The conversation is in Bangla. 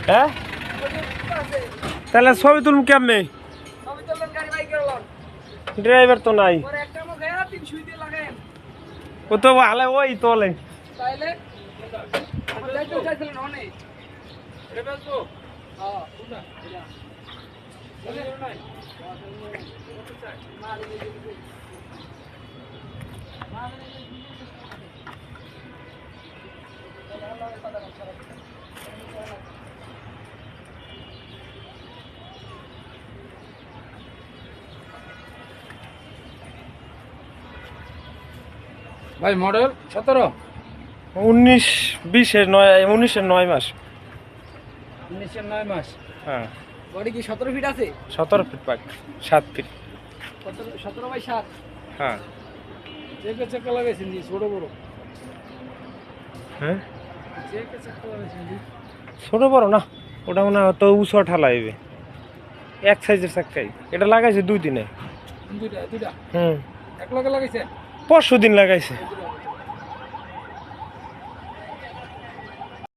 হ্যাঁ তাহলে ছবি তুলুম কেমনে ড্রাইভার তো নাই ও তো হালে ওই তোলে ভাই মডেল 17 19 মাস 9 মাস। হ্যাঁ বডি কি 17 ফিট আছে? 17 ফিট পাক 7 ফিট 17/7। হ্যাঁ চেকে চেকে লাগাইছেন জি ছোট বড়। হ্যাঁ চেকে চেকে লাগাইছেন জি। ছোট বড় না ওটা মনে হয় তো উঁচু ঠালাইবে এক সাইজের চাক্কাই এটা লাগাইছে 2 দিনে দুইটা হুম এক লগে লাগাইছে। পরশু দিন লাগাইছে দুইটা।